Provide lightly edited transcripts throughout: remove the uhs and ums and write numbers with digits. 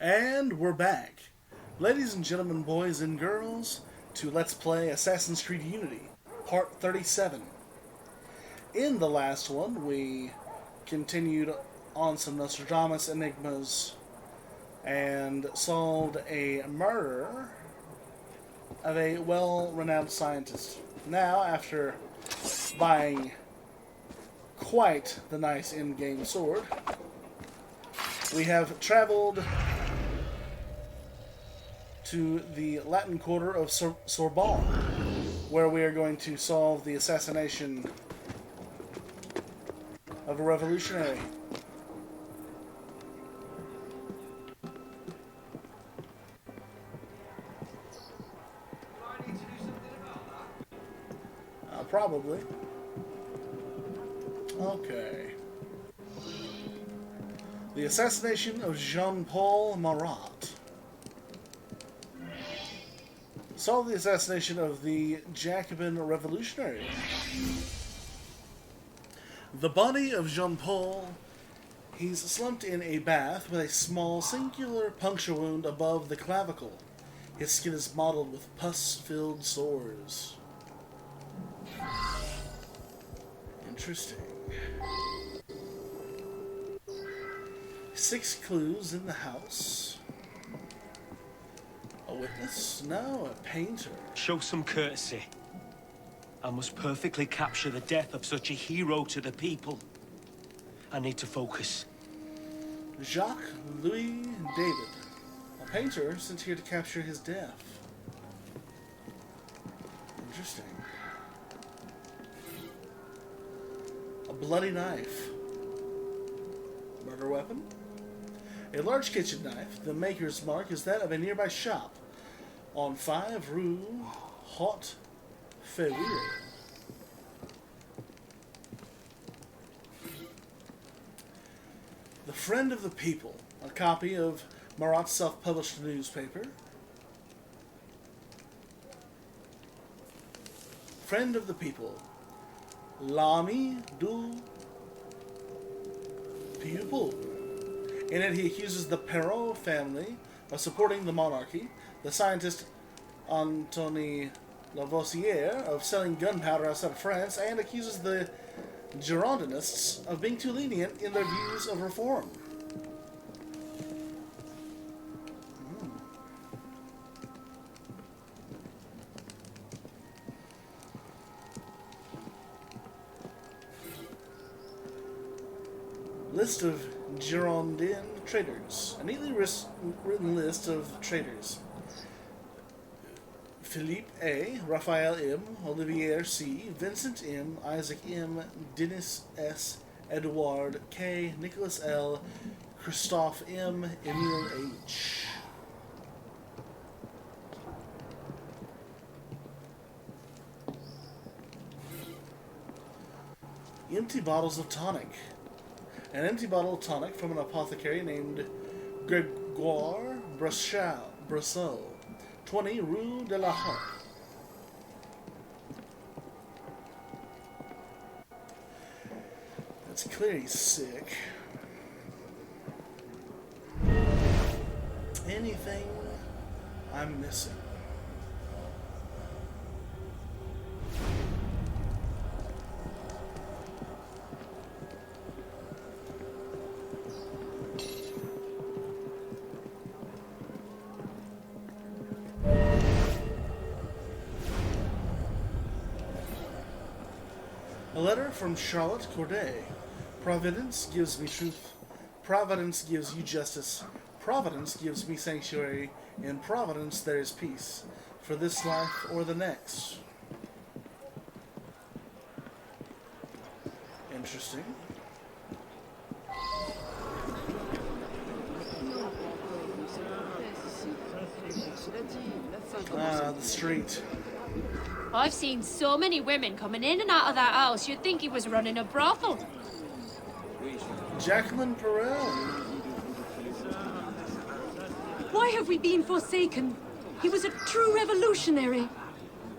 And we're back. Ladies and gentlemen, boys and girls, to Let's Play Assassin's Creed Unity, Part 37. In the last one, we continued on some Nostradamus enigmas and solved a murder of a well-renowned scientist. Now, after buying quite the nice in-game sword, we have traveled to the Latin Quarter of Sorbonne, where we are going to solve the assassination of a revolutionary. Probably. Okay. The assassination of Jean-Paul Marat. Solve the assassination of the Jacobin revolutionary. The body of Jean-Paul, he's slumped in a bath with a small singular puncture wound above the clavicle. His skin is mottled with pus-filled sores. Interesting. 6 clues in the house. A witness? No, a painter. Show some courtesy. I must perfectly capture the death of such a hero to the people. I need to focus. Jacques Louis David. A painter sent here to capture his death. Interesting. A bloody knife. Murder weapon? A large kitchen knife. The maker's mark is that of a nearby shop on 5 Rue Haute Ferrier. The Friend of the People. A copy of Marat's self-published newspaper. Friend of the People. L'ami du peuple. In it, he accuses the Perrault family of supporting the monarchy, the scientist Antoine Lavoisier of selling gunpowder outside of France, and accuses the Girondinists of being too lenient in their views of reform. List of Girondin traitors. A neatly written list of traitors. Philippe A., Raphael M., Olivier C., Vincent M., Isaac M., Denis S., Edouard K., Nicholas L., Christophe M., Emile H. Empty bottles of tonic. An empty bottle of tonic from an apothecary named Gregoire Brasseau, 20 Rue de la Harpe. It's clear he's sick. Anything I'm missing? A letter from Charlotte Corday. Providence gives me truth. Providence gives you justice. Providence gives me sanctuary. In Providence there is peace, for this life or the next. Interesting. The street. I've seen so many women coming in and out of that house, you'd think he was running a brothel. Jacqueline Perel. Why have we been forsaken? He was a true revolutionary.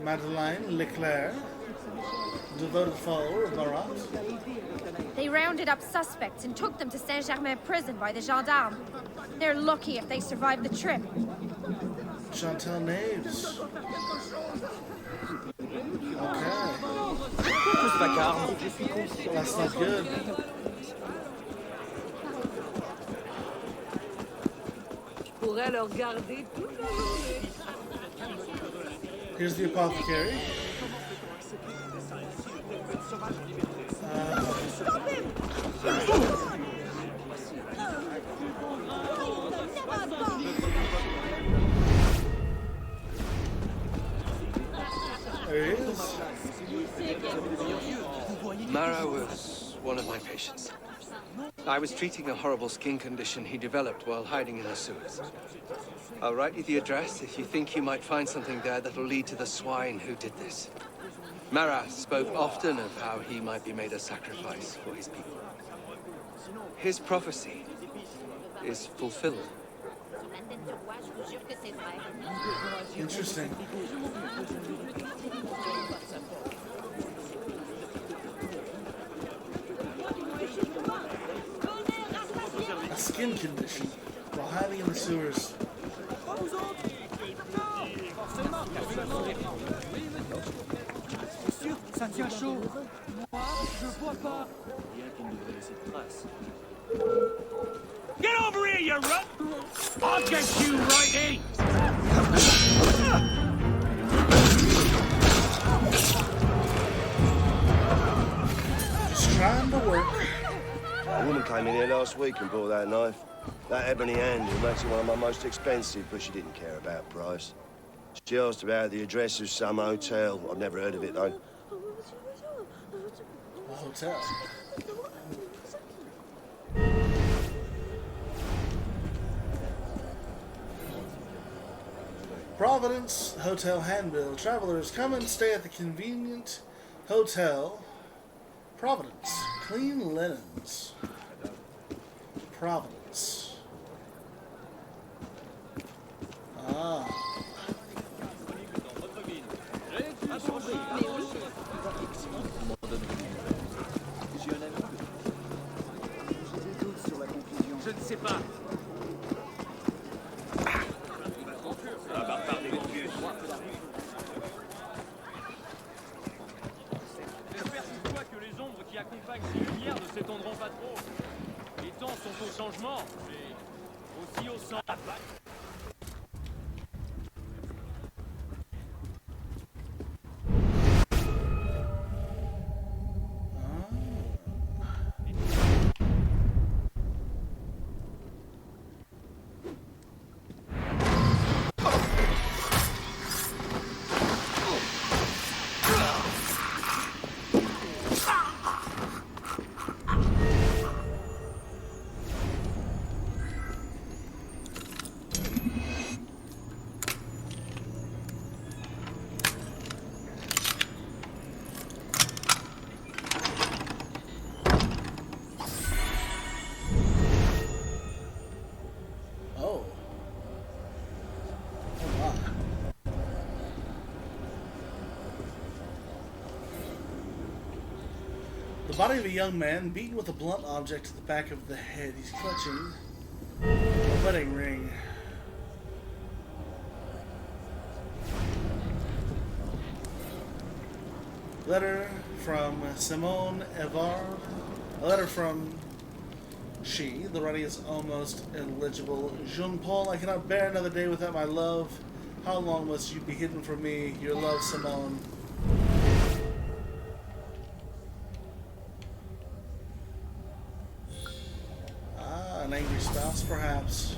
Madeleine Leclerc, devoted follower of Marat. They rounded up suspects and took them to Saint-Germain prison by the gendarmes. They're lucky if they survive the trip. Chantal Naves. Okay. That's not good. Here's the apothecary. There he is. Mara was one of my patients. I was treating a horrible skin condition he developed while hiding in the sewers. I'll write you the address if you think you might find something there that'll lead to the swine who did this. Mara spoke often of how he might be made a sacrifice for his people. His prophecy is fulfilled. Interesting. A skin condition while hiding in the sewers. Ça tient chaud. Moi, je bois pas. Get over here, you rut! I'll get you right in! Just trying to work. A woman came in here last week and bought that knife. That ebony handle makes it one of my most expensive, but she didn't care about price. She asked about the address of some hotel. I've never heard of it, though. A hotel. Providence Hotel Handbill. Travelers, come and stay at the convenient hotel. Providence. Clean linens. Providence. Ah. Je ne sais pas. J'espère toutefois que les ombres qui accompagnent ces lumières ne s'étendront pas trop. Les temps sont au changement, mais aussi au sang. The body of a young man beaten with a blunt object to the back of the head. He's clutching a wedding ring. Letter from Simone Evard. A letter from she. The writing is almost illegible. Jean Paul, I cannot bear another day without my love. How long must you be hidden from me? Your love, Simone. An angry spouse, perhaps.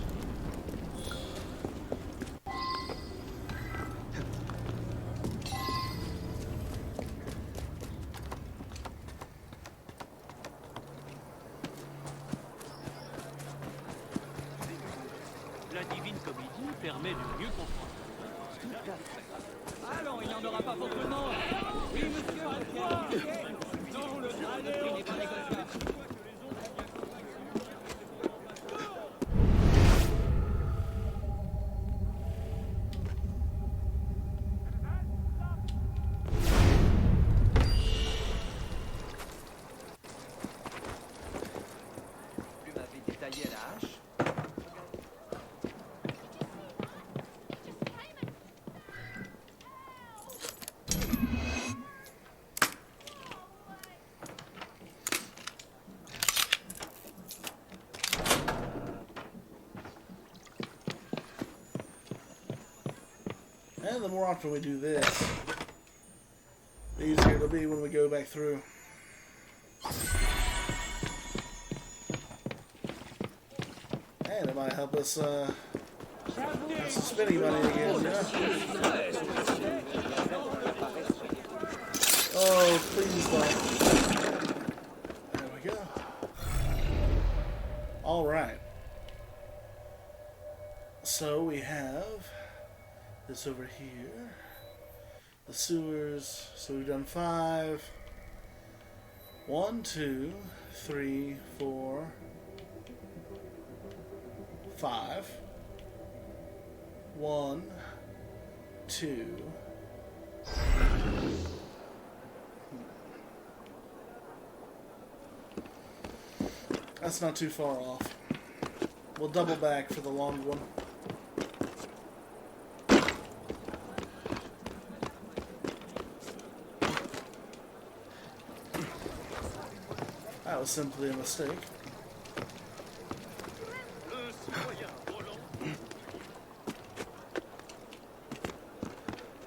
La divine comédie permet de mieux comprendre. Allons, il n'y en aura pas pour tout le monde. Oui, monsieur, à toi. Non, le prix n'est pas négociable. And the more often we do this, the easier it'll be when we go back through. And it might help us have some spending money again, yeah? Oh, please don't. There we go. Alright. So we have this over here. The sewers. So we've done 5. 1, 2, 3, 4, 5. 1, 2. That's not too far off. We'll double back for the long one. That was simply a mistake.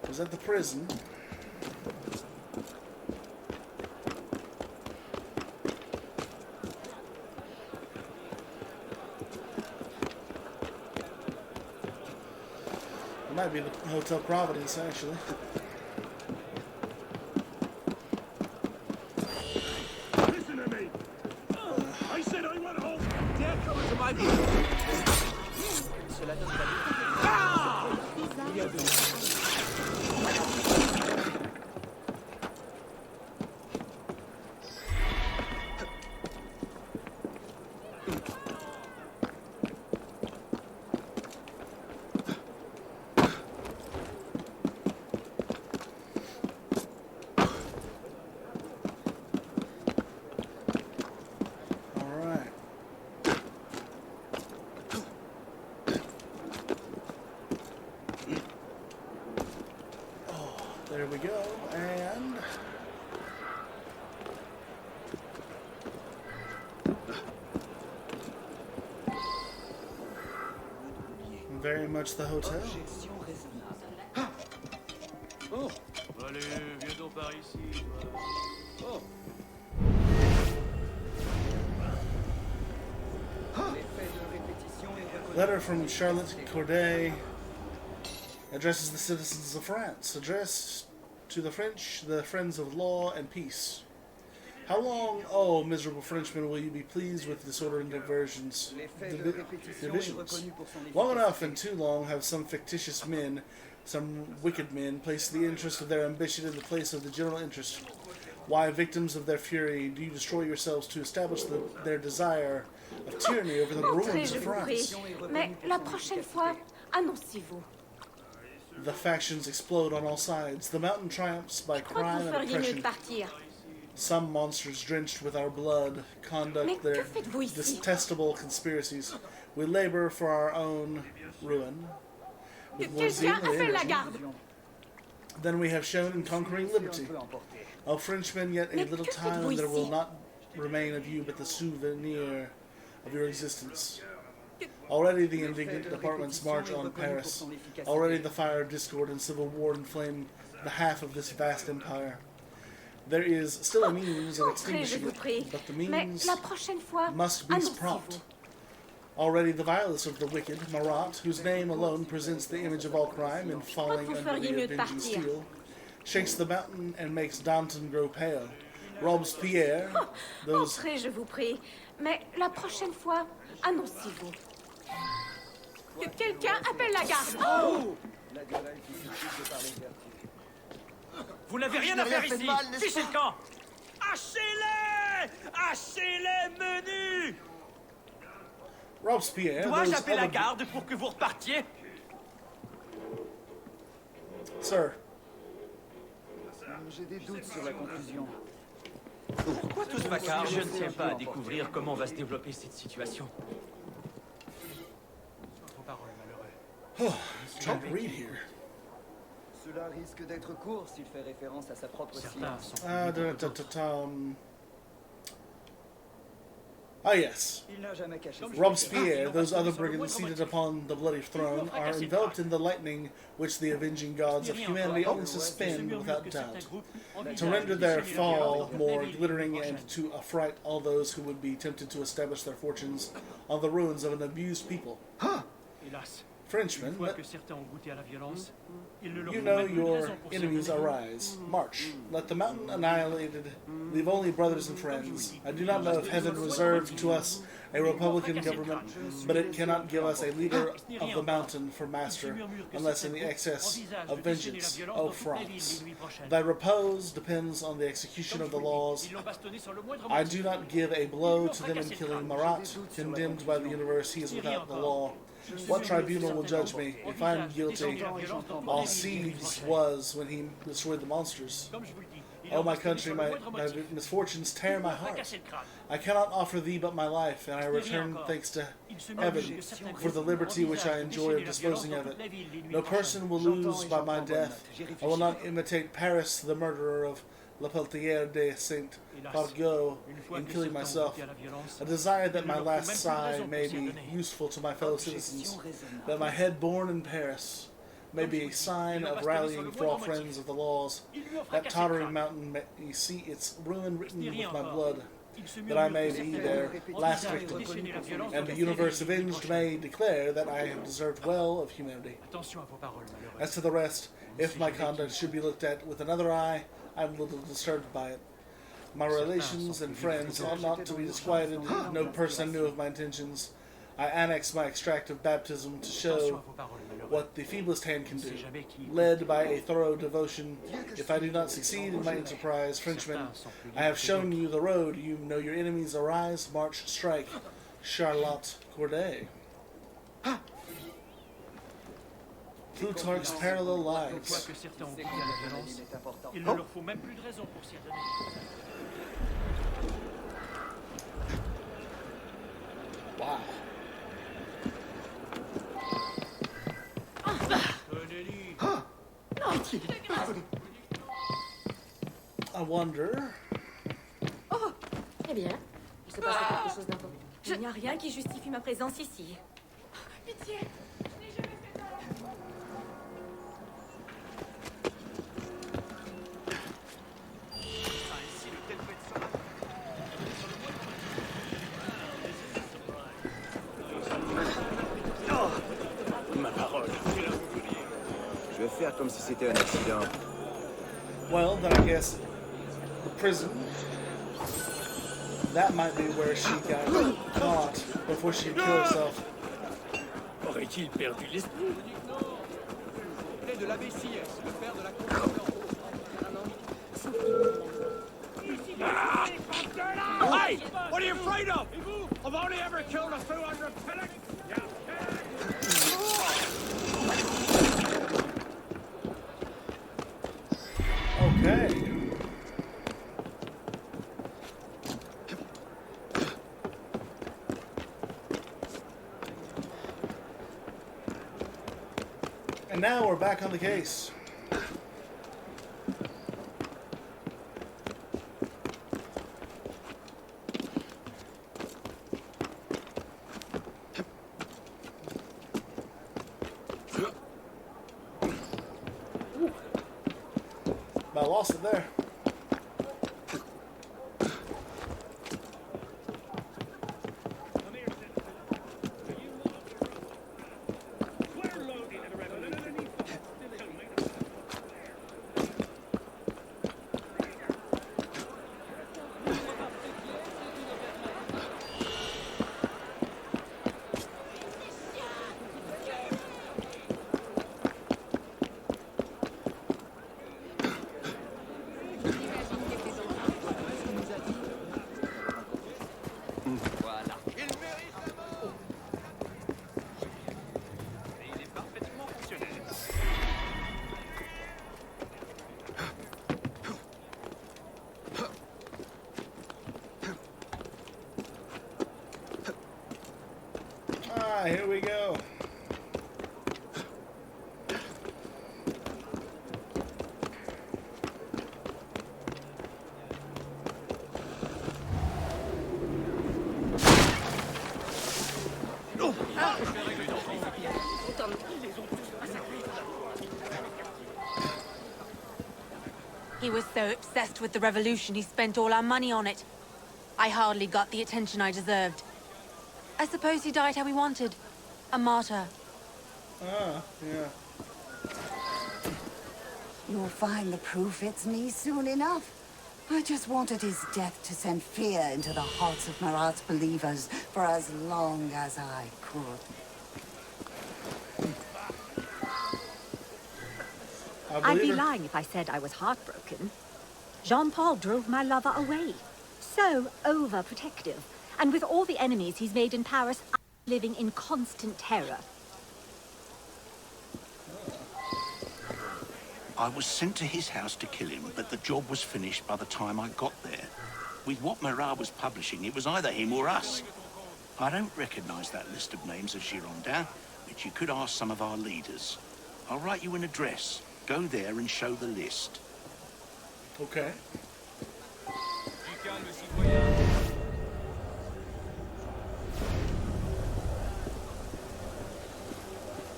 Was at the prison. It might be the Hotel Providence, actually. Listen to me. I said I went home. Dare come into my room. There we go, and very much the hotel. Oh. Allez, viens donc par ici. Oh. Letter from Charlotte Corday addresses the citizens of France. Addressed to the French, the friends of law and peace. How long, oh miserable Frenchmen, will you be pleased with disorder and divisions? Long enough, and too long, have some fictitious men, some wicked men, placed the interest of their ambition in the place of the general interest. Why, victims of their fury, do you destroy yourselves to establish their desire of tyranny over the ruins of France? Mais la prochaine fois, annoncez-vous. The factions explode on all sides. The mountain triumphs by crime and oppression. Some monsters drenched with our blood conduct their detestable conspiracies. We labor for our own ruin. With more zeal and energy than we have shown in conquering liberty. O Frenchmen, yet a little time and there will not remain of you but the souvenir of your existence. Already the indignant departments march on Paris. Already the fire of discord and civil war inflame the half of this vast empire. There is still a means of extinguishing it, but the means must be prompt. Already the vilest of the wicked, Marat, whose name alone presents the image of all crime in falling under the avenging steel, shakes the mountain and makes Danton grow pale. Robespierre, those... Entrez, je vous prie. Mais la prochaine fois, annoncez-vous. Que quelqu'un appelle la garde. Oh! Vous n'avez rien à faire ici. Fichez le camp. Hachez-les! Hachez-les menus! Robespierre, dois-je appeler la garde pour que vous repartiez? Sir. J'ai des doutes sur la conclusion. Pourquoi tout ce vacarme? Je ne tiens pas à découvrir comment va se développer cette situation. Vos paroles, malheureux. Can't read here. Cela risque d'être court s'il fait référence à sa propre science. Ah, yes. Il n'a jamais caché ses Robespierre, those other brigands seated upon the bloody throne, are enveloped in the lightning which the avenging gods of humanity only suspend without doubt, to render their fall more glittering and to affright all those who would be tempted to establish their fortunes on the ruins of an abused people. Hélas, Frenchmen, une fois que certains ont goûté à la violence, ils ne leur you font know même plus de your raison pour s'y enemies adonner. arise. March. Let the mountain annihilated leave only brothers and friends. I do not know if heaven reserved to us a republican government, but it cannot give us a leader of the mountain for master, unless in the excess of vengeance. O France, thy repose depends on the execution of the laws. Ils l'ont bastonné sur le moindre I do not give a blow to them in killing Marat, condemned by the universe. He is without the law. What tribunal will judge me? If I am guilty, all Seeds was when he destroyed the monsters. Comme je vous le dis, ils Oh, l'ont my bastonné country, sur le my moindre motif. misfortunes tear my heart. Fracasser le crâne. I cannot offer thee but my life, and I return thanks to heaven for the liberty which I enjoy of disposing of it. No person will lose by my death. I will not imitate Paris, the murderer of La Peltière de Saint Pargot, in killing myself. A desire that my last sigh may be useful to my fellow citizens, that my head born in Paris may be a sign of rallying for all friends of the laws. That tottering mountain may see its ruin written with my blood, that I may be their last victim, and the universe avenged may declare that I have deserved well of humanity. Attention à vos paroles, malheureux. As to the rest, if my conduct should be looked at with another eye, I am little disturbed by it. My relations and friends ought not to be disquieted. No person knew of my intentions. I annex my extract of baptism to Attention à show vos paroles, malheureux. what the feeblest hand can do. Led by a thorough devotion, if I do not succeed in my enterprise, Frenchmen, I have shown you the road. You know your enemies. Arise, march, strike. Charlotte Corday. Plutarch's Parallel Une fois Lives. que certains ont goûté à la violence, il ne leur faut même plus de raison pour s'y adonner. Wow. Tenez-y. I wonder. Eh bien, il se passe quelque chose d'important. Il n'y a rien qui justifie ma présence ici. Pitié. Ma parole. Je vais faire comme si c'était un accident. Well, then I guess the prison. That might be where she got caught before she killed herself. Aurait-il perdu l'esprit? Près de l'abbé C.S., le père de la Constance. Hey! What are you afraid of? I've only ever killed a few hundred pellets. Okay. And now we're back on the case. I lost it there. He was so obsessed with the revolution, he spent all our money on it. I hardly got the attention I deserved. I suppose he died how he wanted. A martyr. Ah, yeah. You'll find the proof it's me soon enough. I just wanted his death to send fear into the hearts of Marat's believers for as long as I could. I'd be lying if I said I was heartbroken. Jean-Paul drove my lover away. So overprotective. And with all the enemies he's made in Paris, I'm living in constant terror. I was sent to his house to kill him, but the job was finished by the time I got there. With what Marat was publishing, it was either him or us. I don't recognize that list of names of Girondins, but you could ask some of our leaders. I'll write you an address. Go there and show the list. Okay.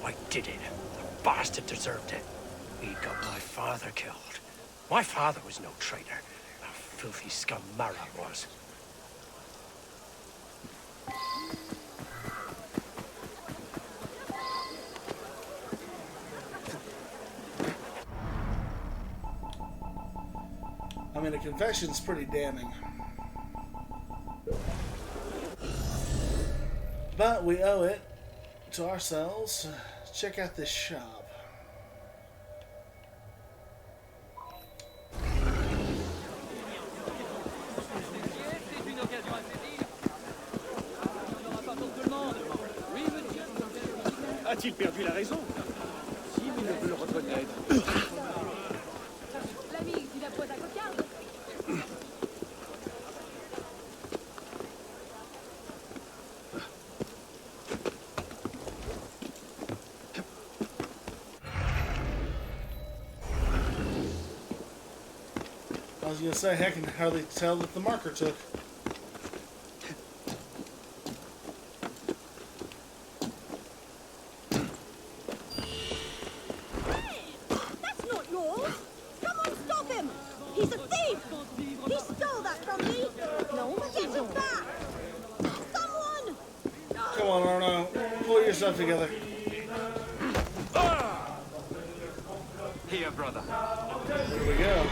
I did it. The bastard deserved it. He got my father killed. My father was no traitor. A filthy scum Marat was. I mean, a confession's pretty damning. But we owe it to ourselves. Check out this shop. A-t-il perdu la raison? Si vous ne veut le reconnaître. L'ami, tu la poses à cocarde. I was gonna say, heck, I can hardly tell that the marker took. Come on, Arno. Pull yourself together. Here, brother. Here we go.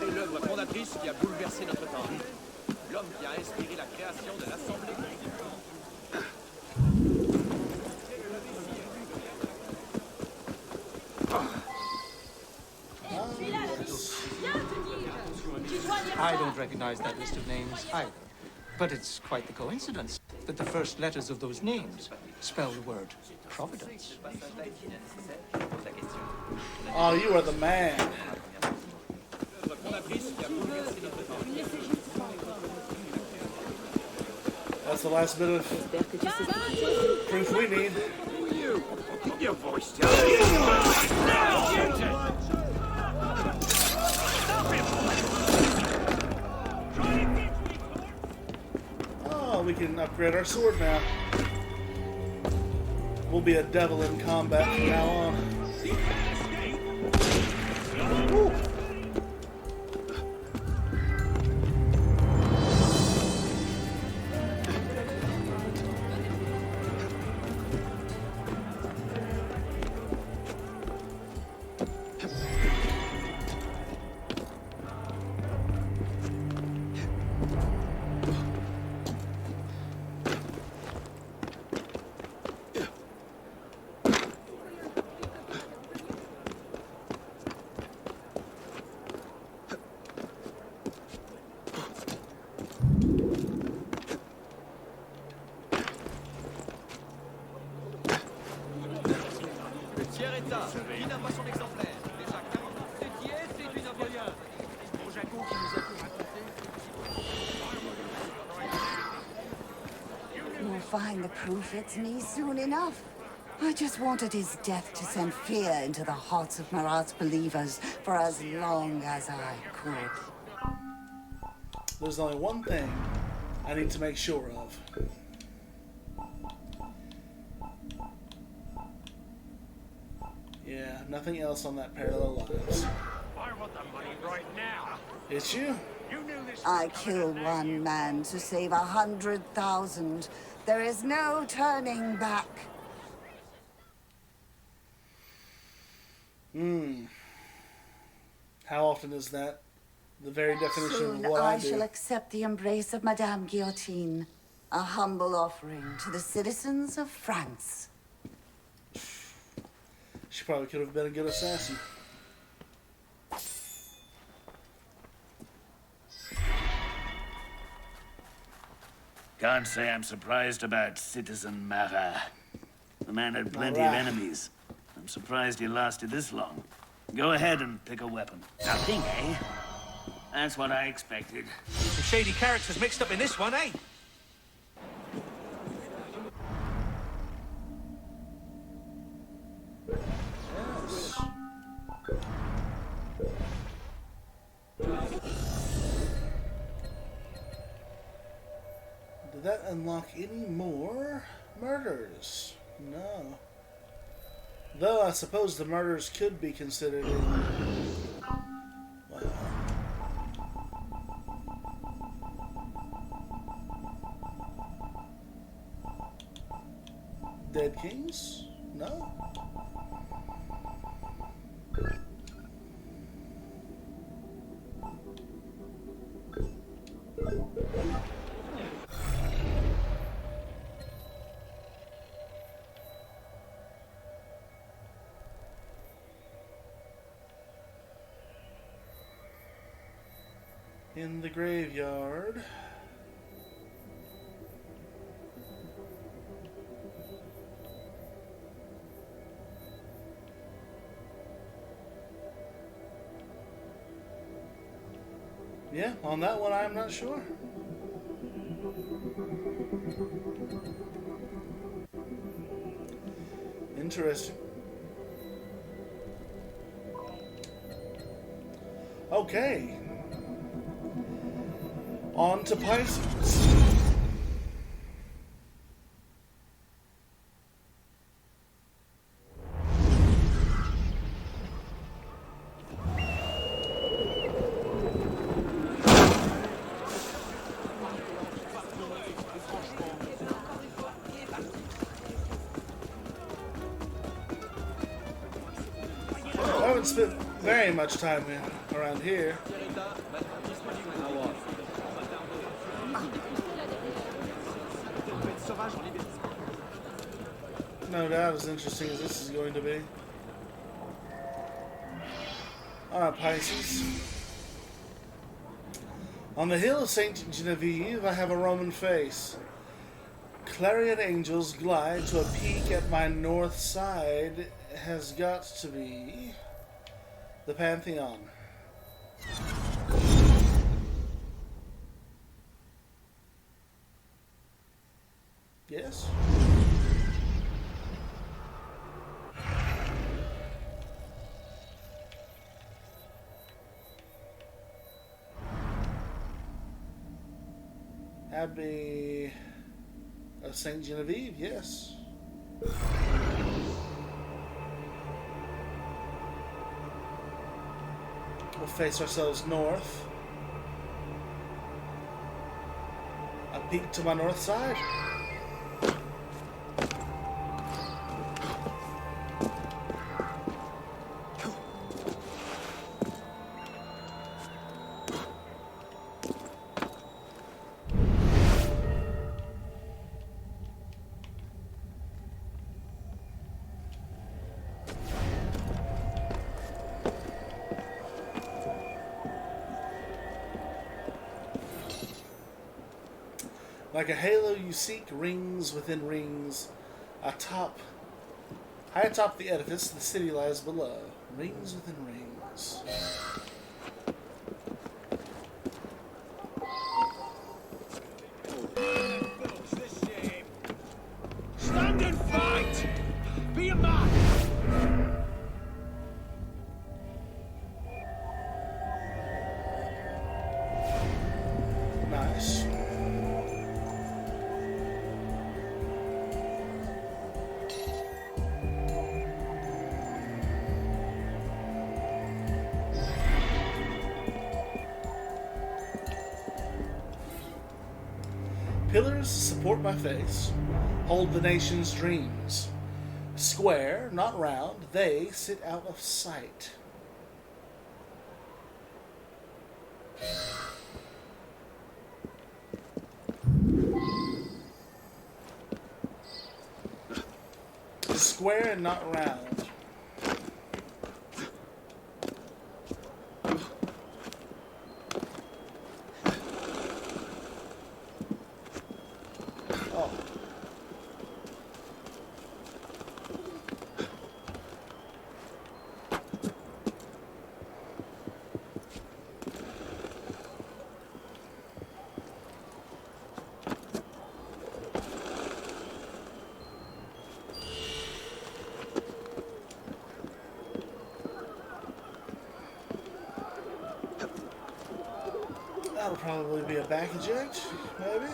C'est l'œuvre fondatrice qui a bouleversé notre temps. L'homme qui a inspiré la création de l'Assemblée. I don't recognize that list of names either. But it's quite the coincidence that the first letters of those names spell the word Providence. Oh, you are the man. That's the last bit of proof we need. Your voice Oh, we can upgrade our sword now. We'll be a devil in combat from now on. Woo. Qui n'a pas son exemplaire? Déjà 40. C'est qui est? C'est une inférieure. Bon Jaco qui nous a tout raconté. You'll find the proof it's me soon enough. I just wanted his death to send fear into the hearts of Marat's believers for as long as I could. There's only one thing I need to make sure of. Yeah, nothing else on that parallel lives. I want the money right now. It's you? I kill one man to save 100,000. There is no turning back. How often is that? The very definition Soon of what I do. shall accept the embrace of Madame Guillotine, a humble offering to the citizens of France. She probably could have been a good assassin. Can't say I'm surprised about Citizen Marat. The man had plenty of enemies. I'm surprised he lasted this long. Go ahead and pick a weapon. Nothing, eh? That's what I expected. Some shady characters mixed up in this one, eh? Did that unlock any more murders? No. Though I suppose the murders could be considered in... Wow. Dead Kings? No? In the graveyard. Yeah, on that one I'm not sure. Interesting. Okay. On to Pisces. I haven't spent very much time around here. No doubt as interesting as this is going to be. Alright, Pisces. On the hill of Saint Genevieve, I have a Roman face. Clarion angels glide to a peak at my north side. Has got to be the Pantheon. Yes? Abbey of Saint Genevieve, yes. We'll face ourselves north. A peak to my north side. Like a halo you seek rings within rings. High atop the edifice, the city lies below. Rings within rings. Stand and fight! Pillars support my face, hold the nation's dreams. Square, not round, they sit out of sight. Square and not round. Oh. That'll probably be a back eject, maybe?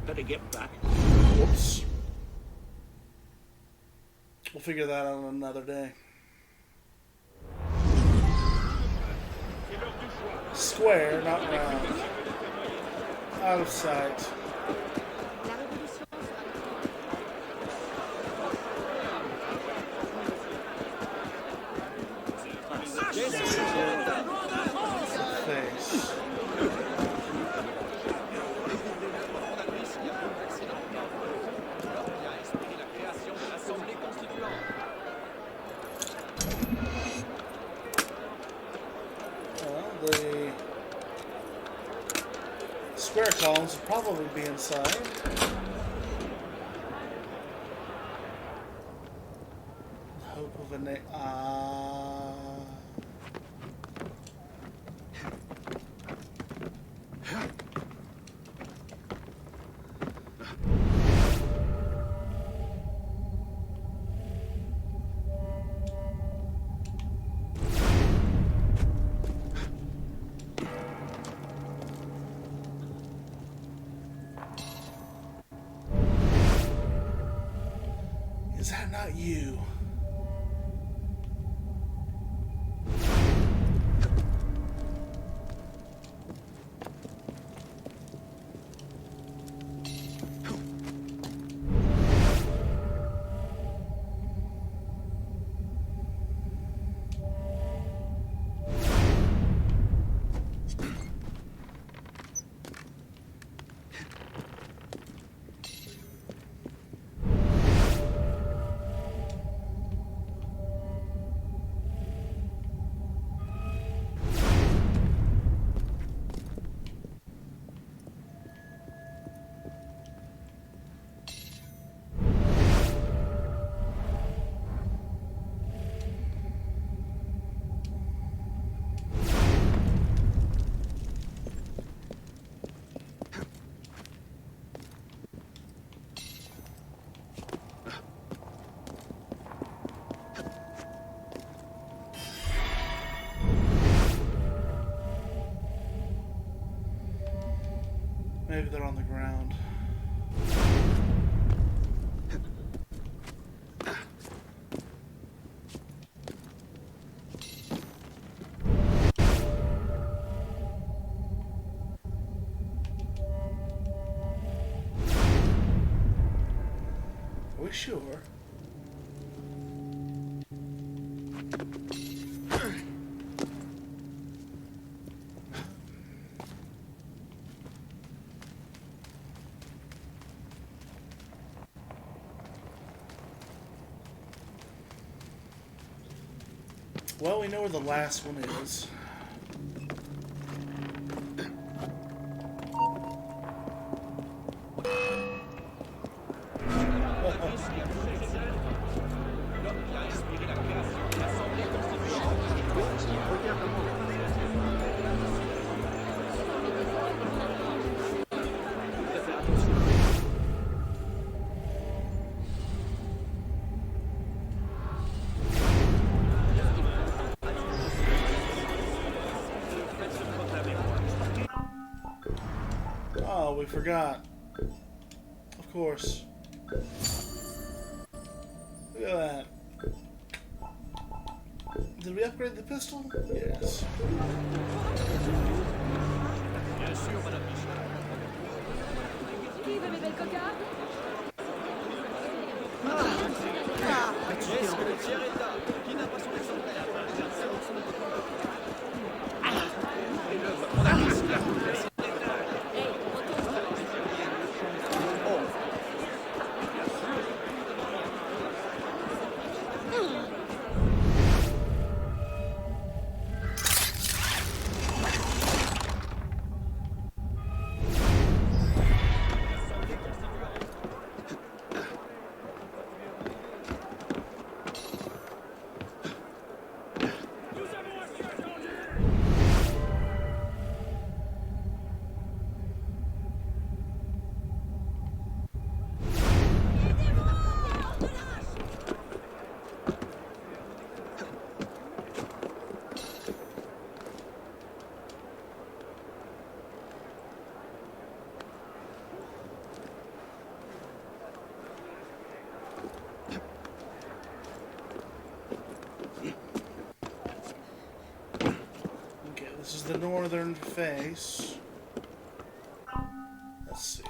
Better get back. Whoops. We'll figure that out on another day. Square, not round. Out of sight. Face. The square columns will probably be inside. Hope of a Is that not you? Maybe they're on the ground. Are we sure? Well, we know where the last one is. we forgot. Of course. Look at that. Did we upgrade the pistol? Yes. Est-ce que le tiers état qui n'a pas son exemplaire? This is the northern face. Let's see.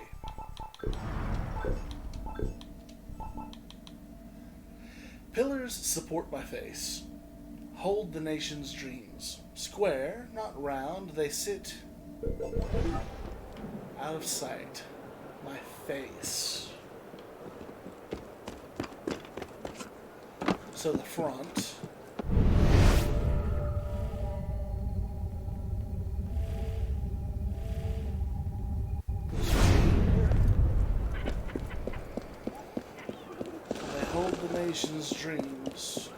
Pillars support my face. Hold the nation's dreams. Square, not round, they sit out of sight. My face. So the front. The nation's dreams.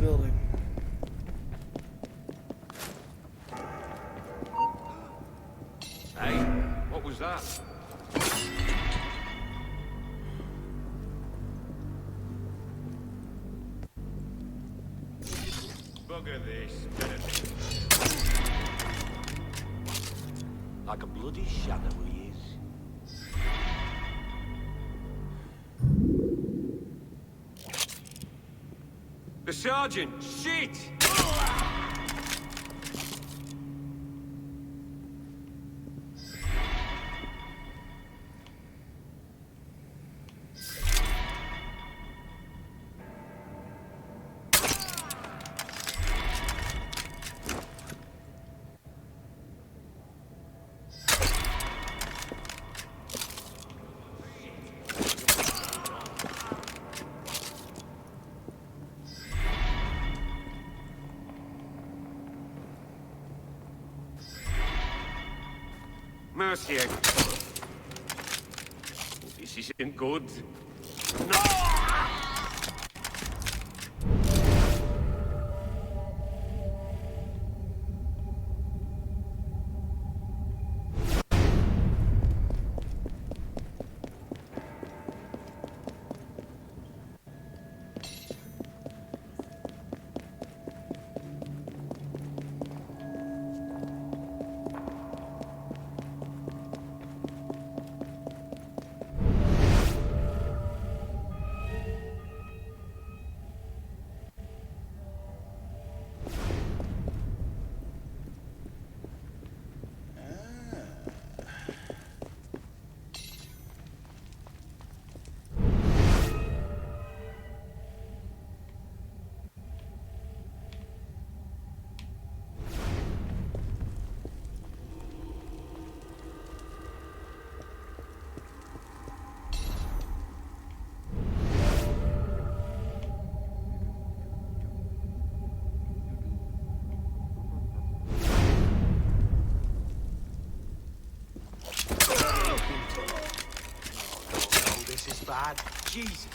Building. Hey, what was that? Bugger this. Like a bloody shadow he is. The sergeant! Shit! Mercy. This isn't good. No! Jesus.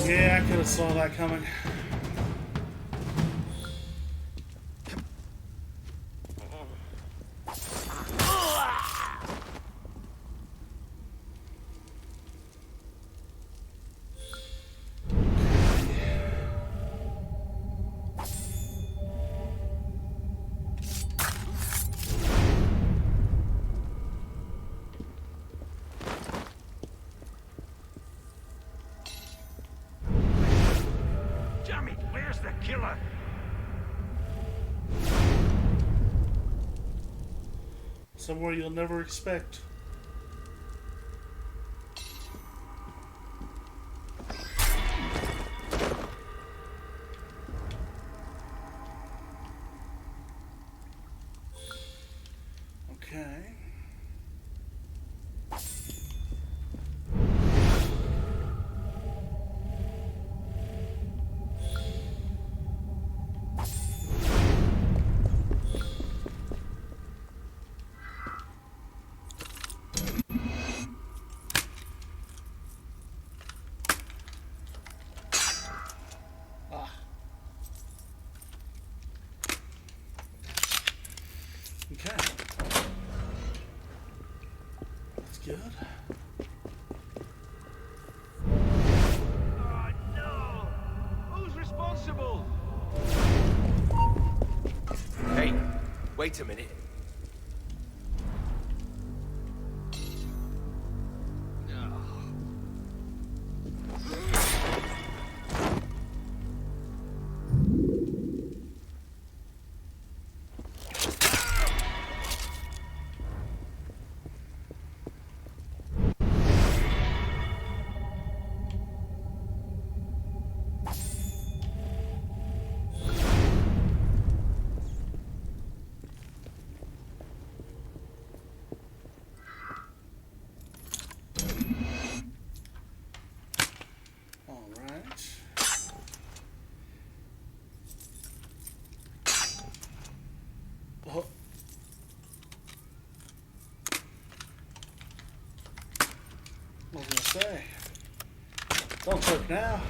Yeah, I could have saw that coming. Damn it, where's the killer? Somewhere you'll never expect. Okay. Okay. That's good. Oh no! Who's responsible? Hey, wait a minute. All right. Oh. I was gonna say, don't choke now.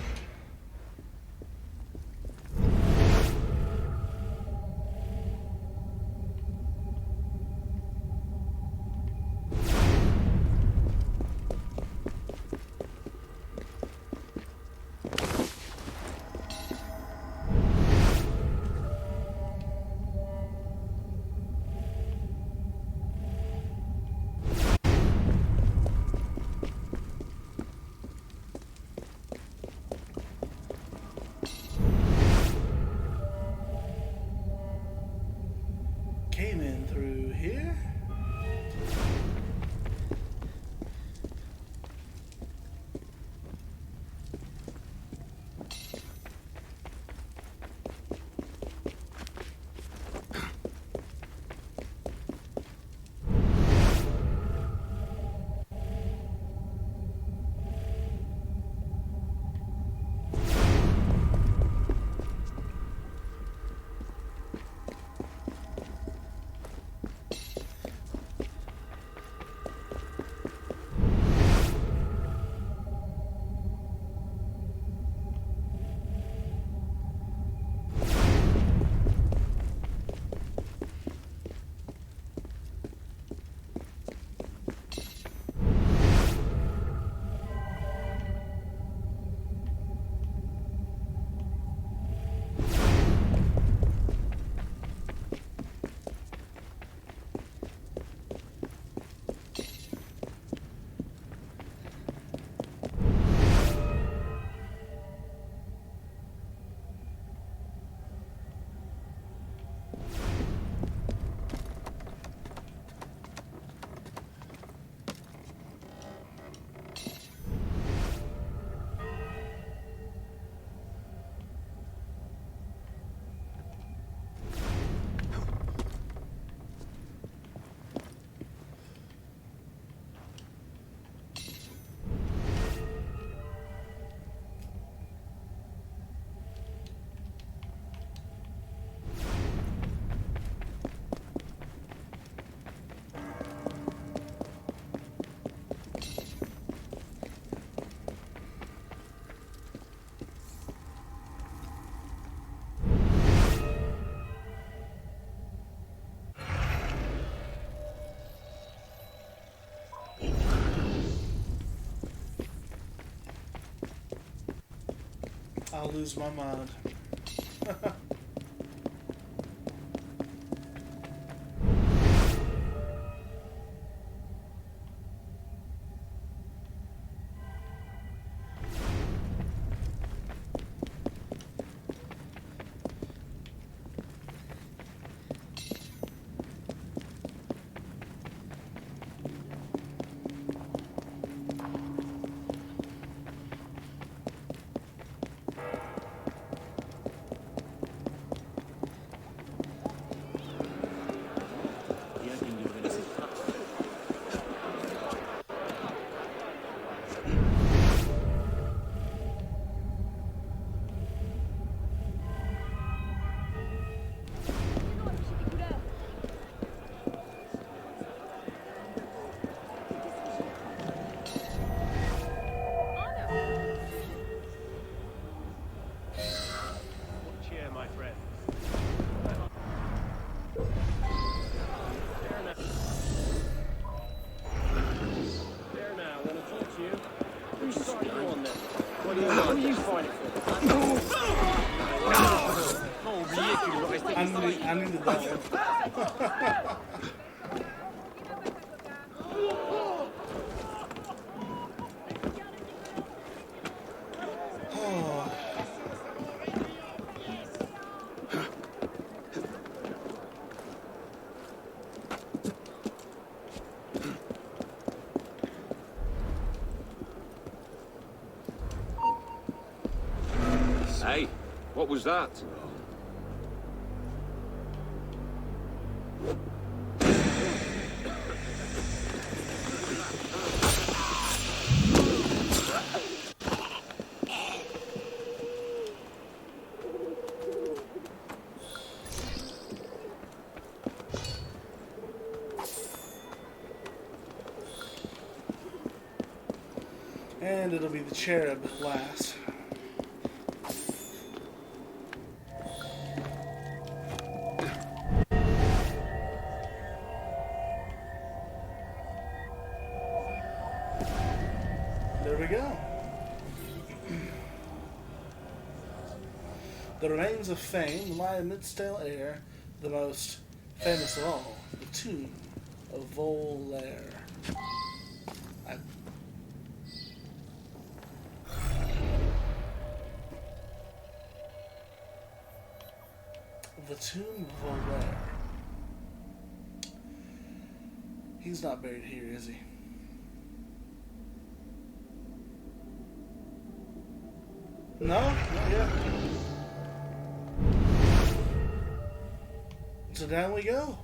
I'll lose my mind. Cheer, my friend. There now, when I talk to you, who's starting you on then? What do you want? Who are you fighting for? I needed that one. Hey, what was that? And it'll be the cherub last. There we go. The remains of fame lie amid stale air, the most famous of all, the tomb of Volaire. The tomb of Volaire. He's not buried here, is he? No, not yet. So down we go.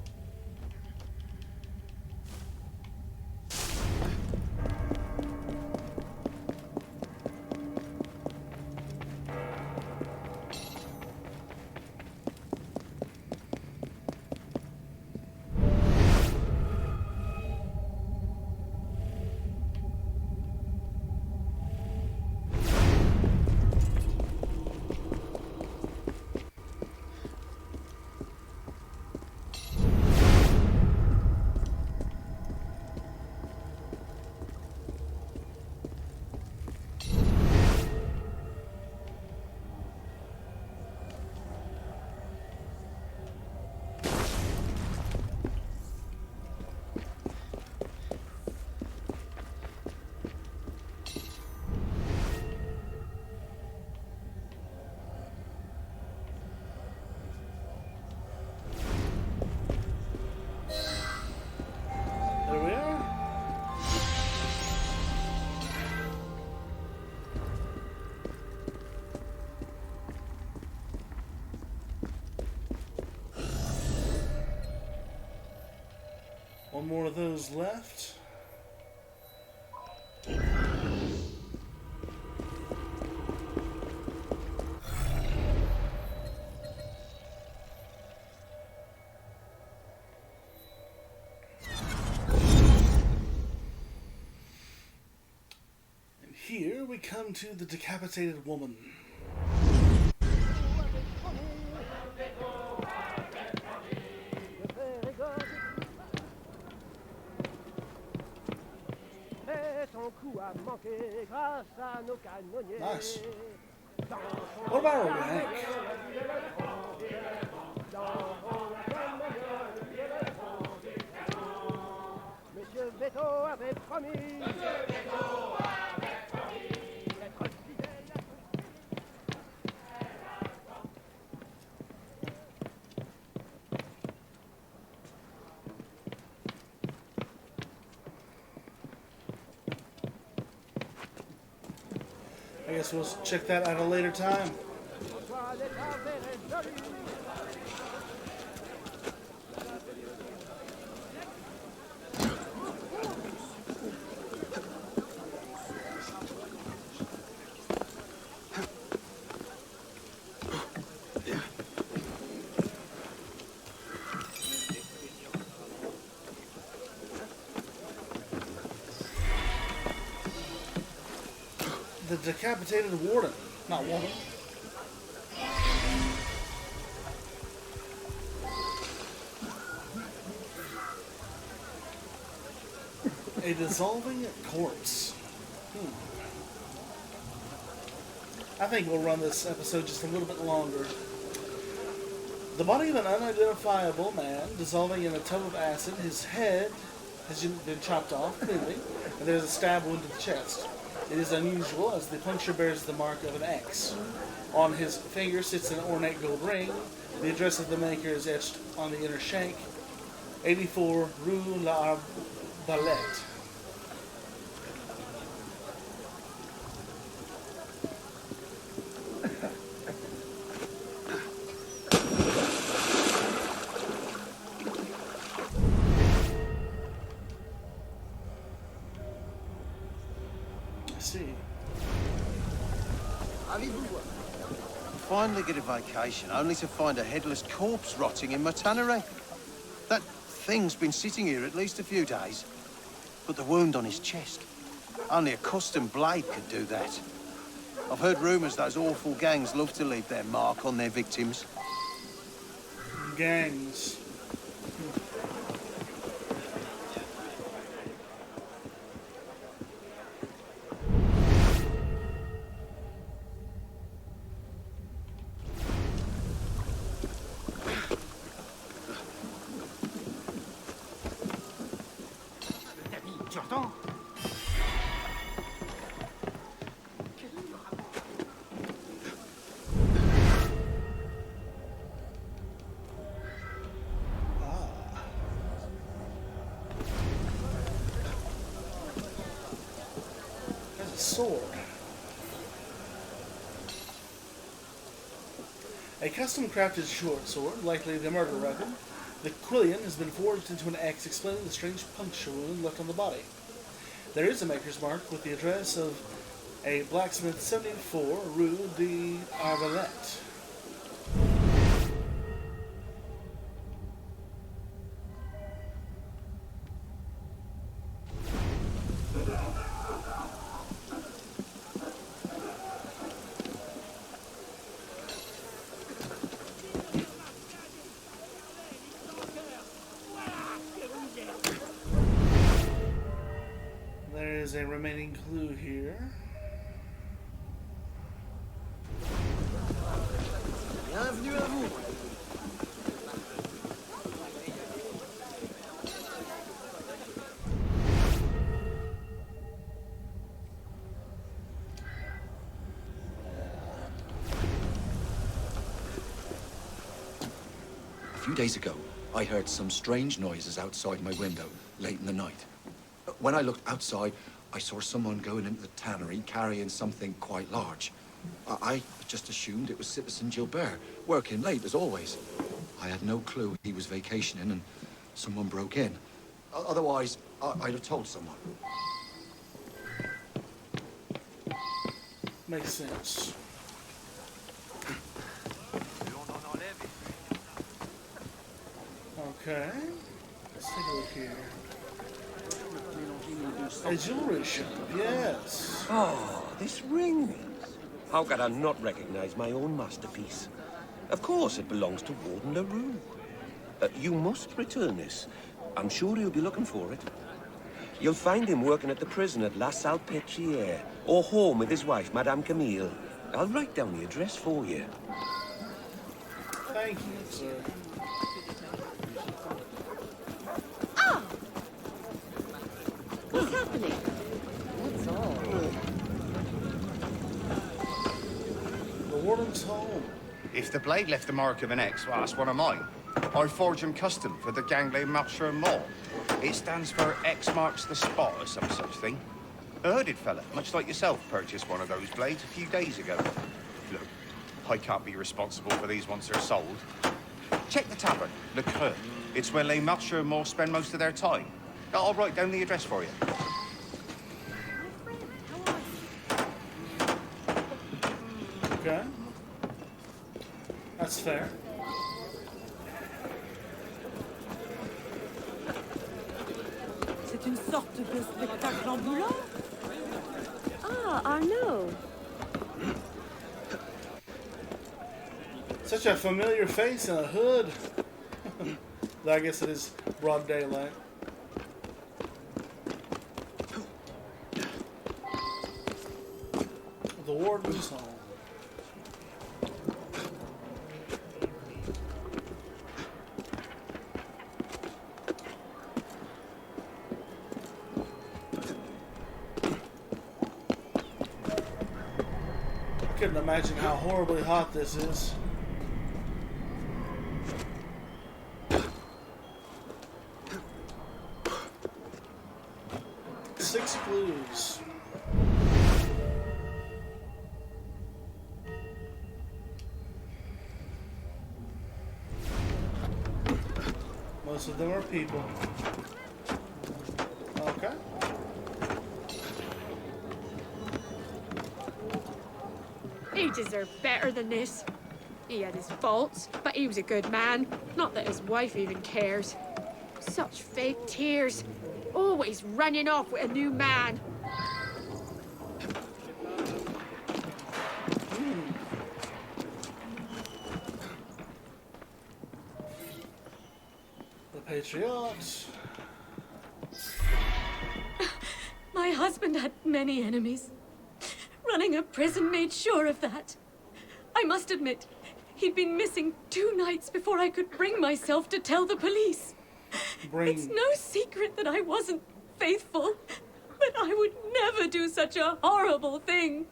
There we are. One more of those left. And here we come to the decapitated woman. Nice. What about a rank? I guess we'll check that at a later time. The decapitated warden, not woman. A dissolving corpse. I think we'll run this episode just a little bit longer. The body of an unidentifiable man dissolving in a tub of acid. His head has been chopped off completely, and there's a stab wound to the chest. It is unusual, as the puncture bears the mark of an X. On his finger sits an ornate gold ring. The address of the maker is etched on the inner shank. 84 Rue La Arbalete. Finally get a vacation, only to find a headless corpse rotting in my tannery. That thing's been sitting here at least a few days. But the wound on his chest, only a custom blade could do that. I've heard rumours those awful gangs love to leave their mark on their victims. Gangs. Sword. A custom-crafted short sword, likely the murder weapon. The quillion has been forged into an X, explaining the strange puncture wound left on the body. There is a maker's mark with the address of a blacksmith 74 Rue de Arbalete. There's a remaining clue here. Bienvenue à vous. A few days ago, I heard some strange noises outside my window late in the night. When I looked outside, I saw someone going into the tannery carrying something quite large. I just assumed it was Citizen Gilbert, working late as always. I had no clue he was vacationing and someone broke in. Otherwise, I'd have told someone. Makes sense. Okay. Let's take a look here. A jewelry shop, yes. Oh, this ring. How could I not recognize my own masterpiece? Of course, it belongs to Warden LaRue. You must return this. I'm sure he'll be looking for it. You'll find him working at the prison at La Salpêtrière, or home with his wife, Madame Camille. I'll write down the address for you. Thank you, sir. Oh! What's happening? That's all. The Warden's home. If the blade left the mark of an X, well, that's one of mine. I forge 'em custom for the Gangley Marcher Mall. It stands for X marks the spot or some such thing. A hooded fella, much like yourself, purchased one of those blades a few days ago. Look, I can't be responsible for these once they're sold. Check the tavern, Le Creux. It's where Les Marcheurs Morts spend most of their time. I'll write down the address for you. Okay. That's fair. C'est une sorte de spectacle ambulant. Ah, Arno. Such a familiar face in a hood. I guess it is broad daylight. The Warden's home. I couldn't imagine how horribly hot this is. Six clues. Most of them are people. Okay. He deserved better than this. He had his faults, but he was a good man. Not that his wife even cares. Such fake tears. Always running off with a new man. The Patriots. My husband had many enemies. Running a prison made sure of that. I must admit, he'd been missing 2 nights before I could bring myself to tell the police. It's no secret that I wasn't faithful, but I would never do such a horrible thing.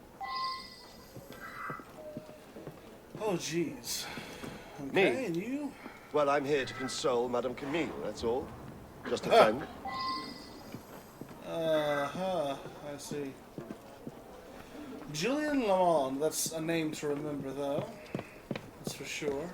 Oh, jeez. Me? Okay, and you? Well, I'm here to console Madame Camille, that's all. Just a friend. I see. Julian Lamont, that's a name to remember, though. That's for sure.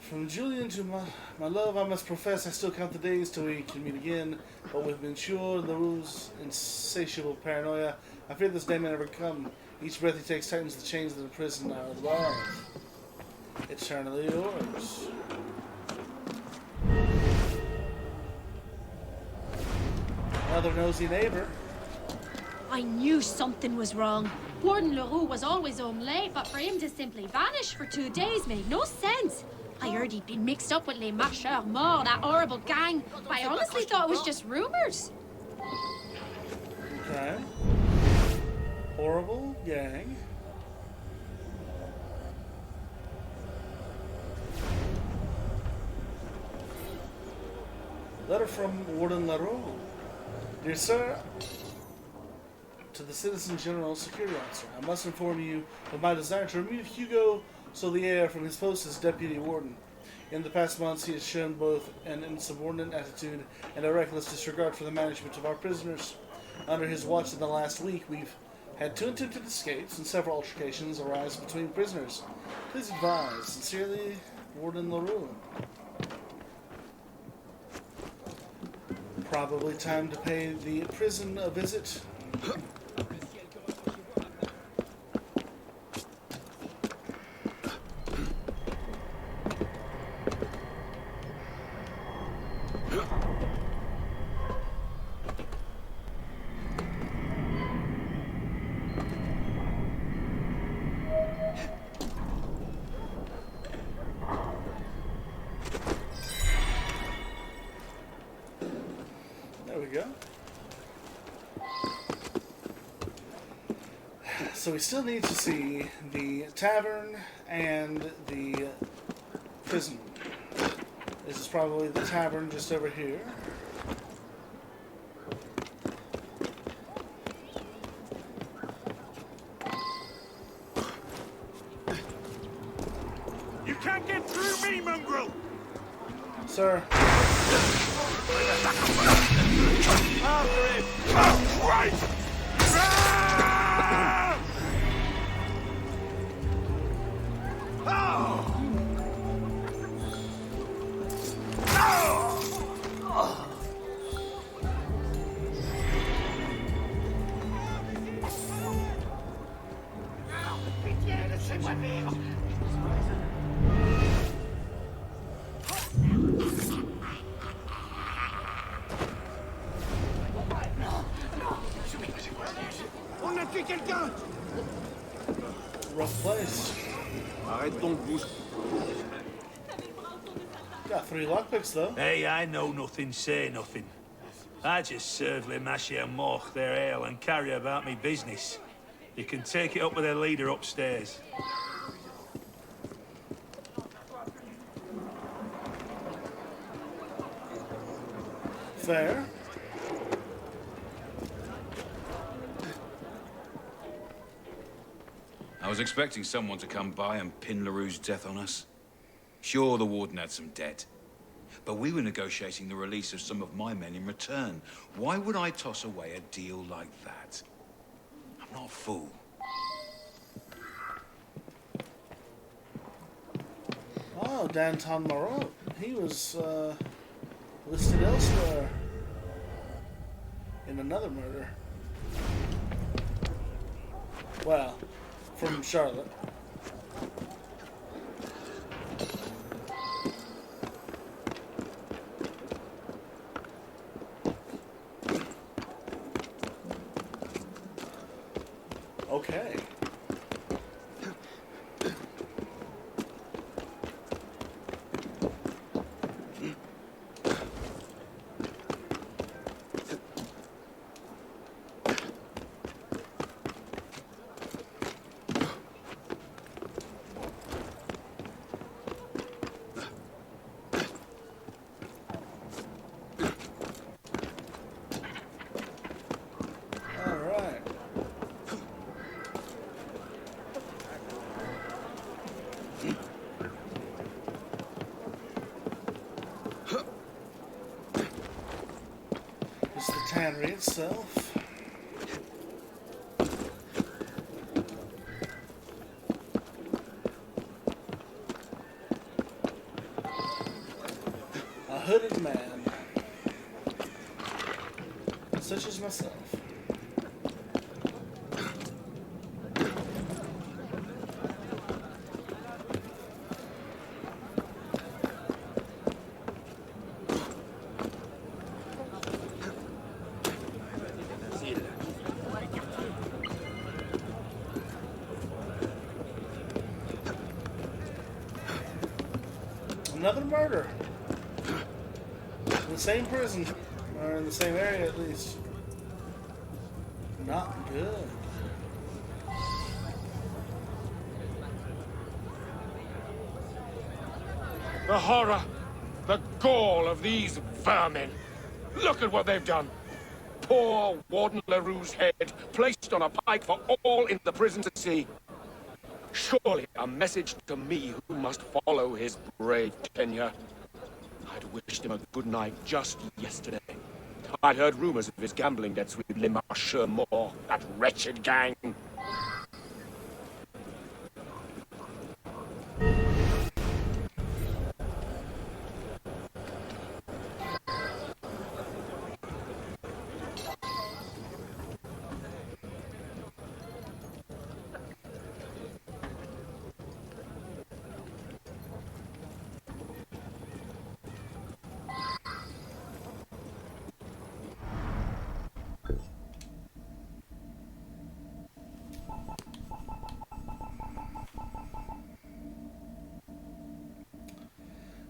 From Julian to my love, I must profess I still count the days till we can meet again, but with Monsieur LaRue's insatiable paranoia, I fear this day may never come. Each breath he takes tightens the chains that imprison our love. Eternally yours. Another nosy neighbor. I knew something was wrong. Warden Leroux was always home late, but for him to simply vanish for 2 days made no sense. I heard he'd been mixed up with Les Marcheurs Morts, that horrible gang, but I honestly thought it was just rumors. Okay. Horrible gang. Letter from Warden Leroux. Dear Sir, to the Citizen General Security Officer, I must inform you of my desire to remove Hugo Solier from his post as Deputy Warden. In the past months, he has shown both an insubordinate attitude and a reckless disregard for the management of our prisoners. Under his watch in the last week, we've had 2 attempted escapes and several altercations arise between prisoners. Please advise. Sincerely, Warden Leroux. Probably time to pay the prison a visit. So we still need to see the tavern and the prison. This is probably the tavern just over here. You can't get through me, mongrel! Sir. After him! Oh, Christ! Ah! Oh! Pitié, laissez-moi vivre! On a tué quelqu'un! Rough place. Arrête donc bouge. Got 3 lockpicks though. Hey, I know nothing, say nothing. I just serve Les Machers Morts their ale and carry about me business. You can take it up with their leader upstairs. Fair. I was expecting someone to come by and pin LaRue's death on us. Sure, the Warden had some debt. But we were negotiating the release of some of my men in return. Why would I toss away a deal like that? I'm not a fool. Oh, Danton Moreau. He was listed elsewhere in another murder. Well, from Charlotte. Okay. It's the tannery itself. A hooded man, such as myself. Another murder. In the same prison. Or in the same area, at least. Not good. The horror, the gall of these vermin. Look at what they've done. Poor Warden LaRue's head placed on a pike for all in the prison to see. Surely a message to me who must follow his brave tenure. I'd wished him a good night just yesterday. I'd heard rumors of his gambling debts with Les Machers Morts, that wretched gang.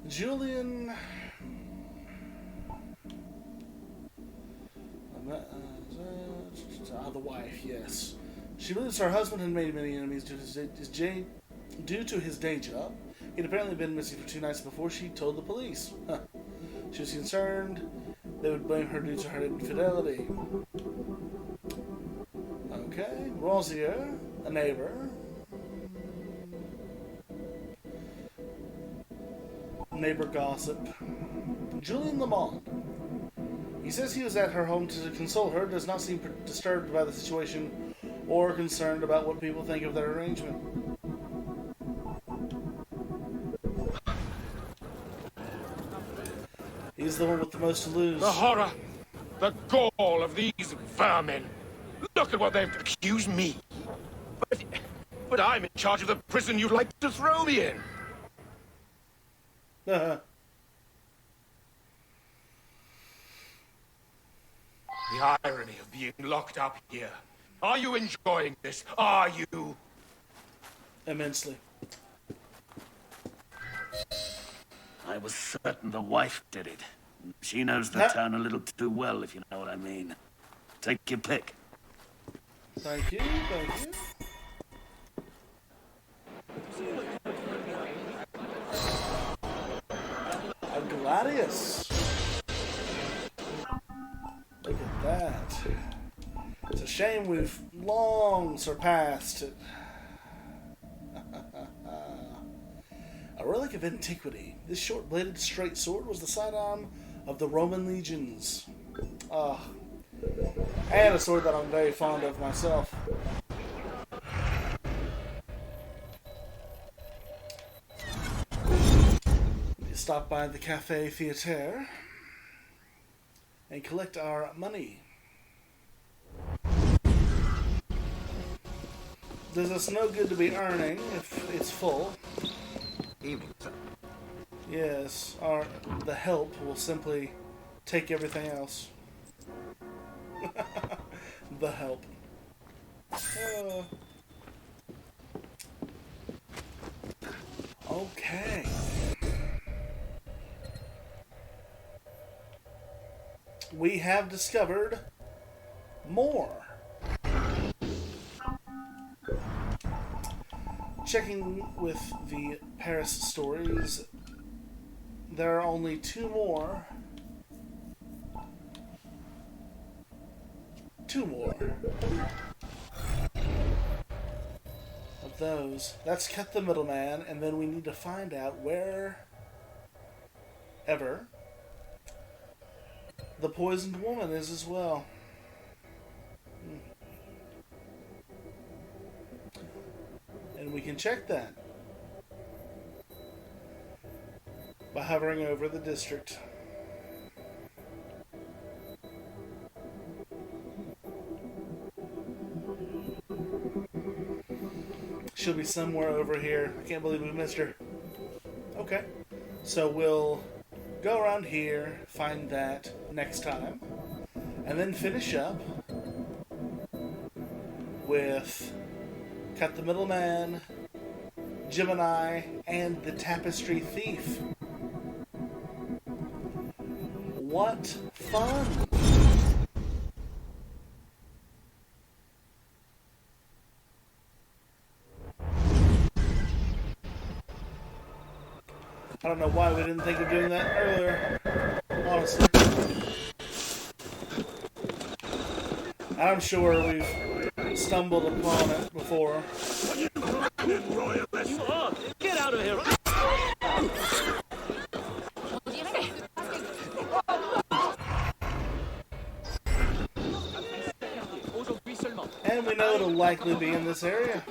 Julian. The wife, yes. She believes her husband had made many enemies due to his day job. He'd apparently been missing for 2 nights before she told the police. Huh. She was concerned they would blame her due to her infidelity. Okay, Rosier, a neighbor. Neighbor gossip. Julian Lamont. He says he was at her home to console her, does not seem disturbed by the situation or concerned about what people think of their arrangement. He's the one with the most to lose. The horror, the gall of these vermin. Look at what they've accused me. But I'm in charge of the prison you'd like to throw me in. The irony of being locked up here. Are you enjoying this? Are you? Immensely. I was certain the wife did it. She knows the town a little too well, if you know what I mean. Take your pick. Thank you, thank you. A Gladius. Look at that. It's a shame we've long surpassed it. A relic of antiquity. This short-bladed straight sword was the sidearm of the Roman legions. And a sword that I'm very fond of myself. Stop by the Cafe Theater and collect our money. Does us no good to be earning if it's full. Evening, sir. Yes, the help will simply take everything else. The help. Okay. We have discovered more. Checking with the Paris stories, there are only 2 more. 2 more of those. That's Cut the Middleman, and then we need to find out wherever the poisoned woman is as well. And we can check that by hovering over the district. She'll be somewhere over here. I can't believe we missed her. Okay. So we'll go around here, find that next time, and then finish up with Cut the Middleman, Gemini, and the Tapestry Thief. What fun! I don't know why we didn't think of doing that earlier, honestly. I'm sure we've stumbled upon it before. You are! Get out of here! And we know it'll likely be in this area.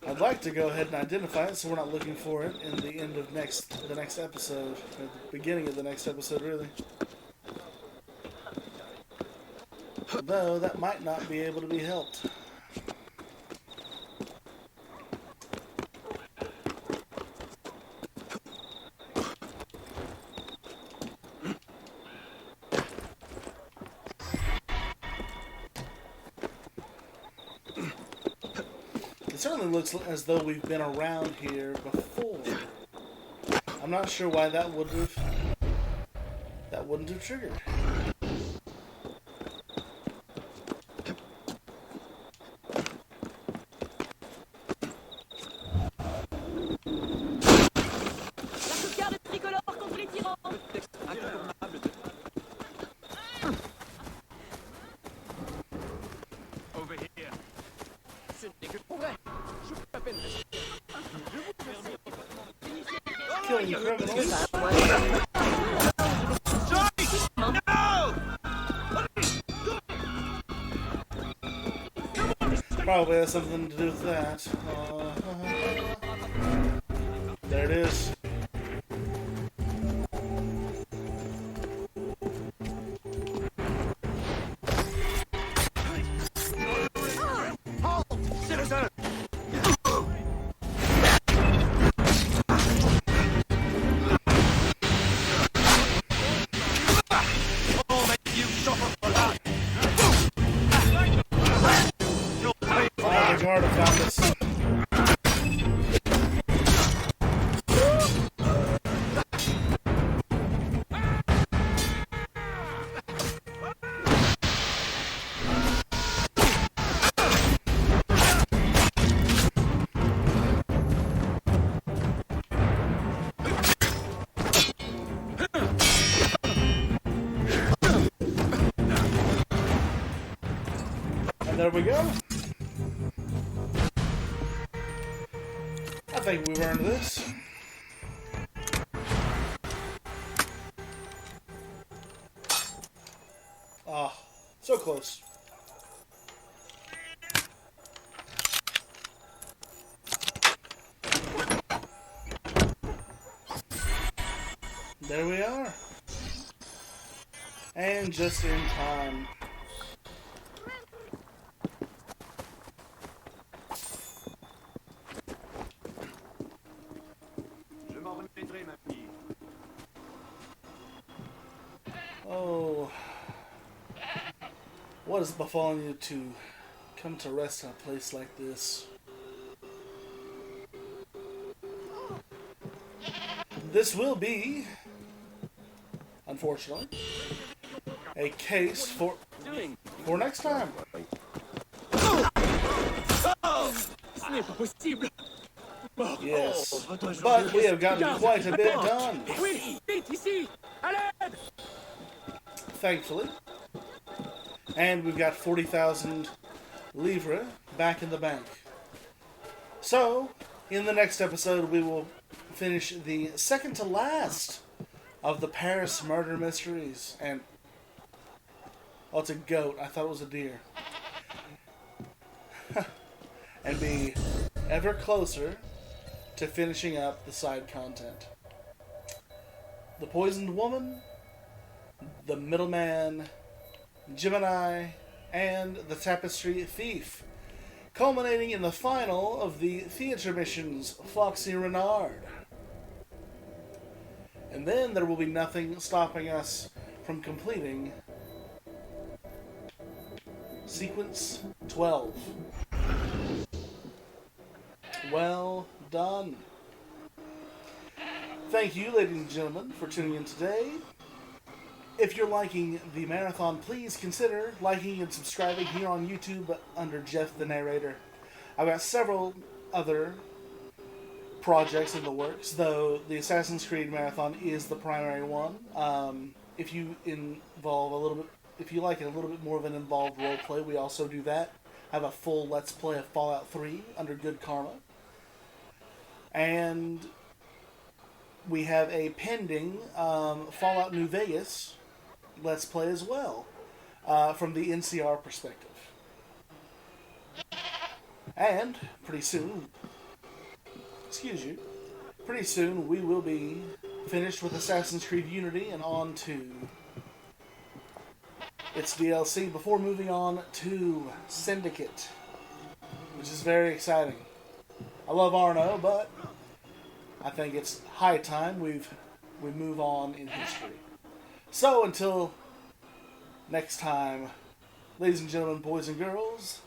I'd like to go ahead and identify it so we're not looking for it in the end of the next episode, or the beginning of the next episode, really. Though that might not be able to be helped. certainly looks as though we've been around here before. I'm not sure why that wouldn't have triggered. Over here. Ce n'est que pour vrai. Je vous appelle. Killing criminals. Probably has something to do with that. There it is. Citizen! The guard found us. And there we go. I think we've earned this. Ah, so close. There we are. And just in time. Oh, what has befallen you to come to rest in a place like this? This will be, unfortunately, a case for next time. Yes, but we have gotten quite a bit done. Thankfully. And we've got 40,000 livres back in the bank. So, in the next episode, we will finish the second to last of the Paris murder mysteries. And, oh, it's a goat. I thought it was a deer. And be ever closer to finishing up the side content. The Poisoned Woman, the Middleman, Gemini, and the Tapestry Thief, culminating in the final of the theater missions, Foxy Renard. And then there will be nothing stopping us from completing Sequence 12. Well done. Thank you, ladies and gentlemen, for tuning in today. If you're liking the marathon, please consider liking and subscribing here on YouTube under Jeff the Narrator. I've got several other projects in the works, though the Assassin's Creed Marathon is the primary one. If you like it a little bit more of an involved roleplay, we also do that. I have a full Let's Play of Fallout 3 under Good Karma. And we have a pending Fallout New Vegas Let's Play as well, from the NCR perspective. And pretty soon we will be finished with Assassin's Creed Unity and on to its DLC before moving on to Syndicate, which is very exciting. I love Arno, but I think it's high time we move on in history. So until next time, ladies and gentlemen, boys and girls,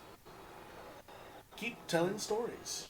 keep telling stories.